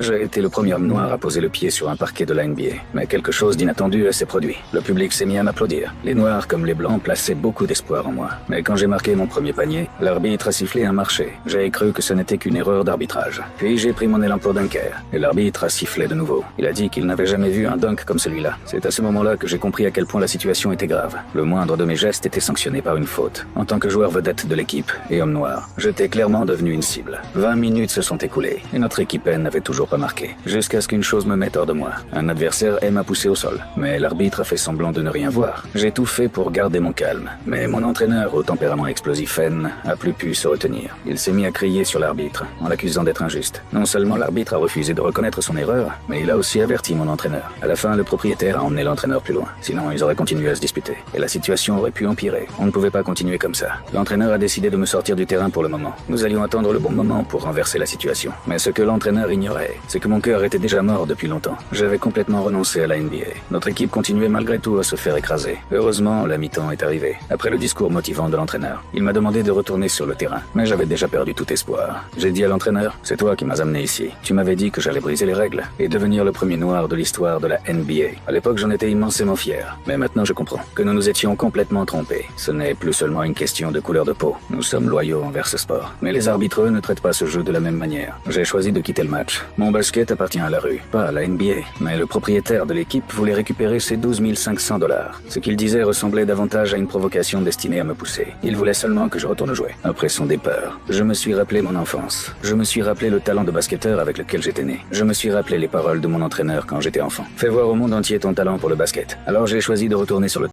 J'ai été le premier homme noir à poser le pied sur un parquet de la NBA, mais quelque chose d'inattendu s'est produit. Le public s'est mis à m'applaudir. Les noirs comme les blancs plaçaient beaucoup d'espoir en moi. Mais quand j'ai marqué mon premier panier, l'arbitre a sifflé un marché. J'ai cru que ce n'était qu'une erreur d'arbitrage. Puis j'ai pris mon élan pour dunker, et l'arbitre a sifflé de nouveau. Il a dit qu'il n'avait jamais vu un dunk comme celui-là. C'est à ce moment-là que j'ai compris à quel point la situation était grave. Le moindre de mes gestes était sanctionné par une faute. En tant que joueur vedette de l'équipe et homme noir, j'étais clairement devenu une cible. 20 minutes se sont écoulées, et notre équipe n'avait toujours pas marqué. Jusqu'à ce qu'une chose me mette hors de moi. Un adversaire m'a poussé au sol, mais l'arbitre a fait semblant de ne rien voir. J'ai tout fait pour garder mon calme, mais mon entraîneur au tempérament explosif a plus pu se retenir. Il s'est mis à crier sur l'arbitre, en l'accusant d'être injuste. Non seulement l'arbitre a refusé de reconnaître son erreur, mais il a aussi averti mon entraîneur. À la fin, le propriétaire a emmené l'entraîneur plus loin. Sinon, ils auraient continué à se disputer. Et la situation aurait pu empirer. On ne pouvait pas continuer comme ça. L'entraîneur a décidé de me sortir du terrain pour le moment. Nous allions attendre le bon moment pour renverser la situation. Mais ce que l'entraîneur ignorait, c'est que mon cœur était déjà mort depuis longtemps. J'avais complètement renoncé à la NBA. Notre équipe continuait malgré tout à se faire écraser. Heureusement, la mi-temps est arrivée. Après le discours motivant de l'entraîneur, il m'a demandé de retourner sur le terrain. Mais j'avais déjà perdu tout espoir. J'ai dit à l'entraîneur, c'est toi qui m'as amené ici. Tu m'avais dit que j'allais briser les règles et devenir le premier noir de l'histoire de la NBA. À l'époque, j'en étais immensément fier. Mais maintenant, je comprends que nous nous étions complètement trompés. Ce n'est plus seulement une question de couleur de peau. Nous sommes loyaux envers ce sport. Mais les arbitres, eux, ne traitent pas ce jeu de la même manière. J'ai choisi de quitter le match. Mon basket appartient à la rue, pas à la NBA. Mais le propriétaire de l'équipe voulait récupérer ses 12 500 $. Ce qu'il disait ressemblait davantage à une provocation destinée à me pousser. Il voulait seulement que je retourne jouer. Après son départ, je me suis rappelé mon enfance. Je me suis rappelé le talent de basketteur avec lequel j'étais né. Je me suis rappelé les paroles de mon entraîneur quand j'étais enfant. Fais voir au monde entier ton talent pour le basket. Alors j'ai choisi de retourner sur le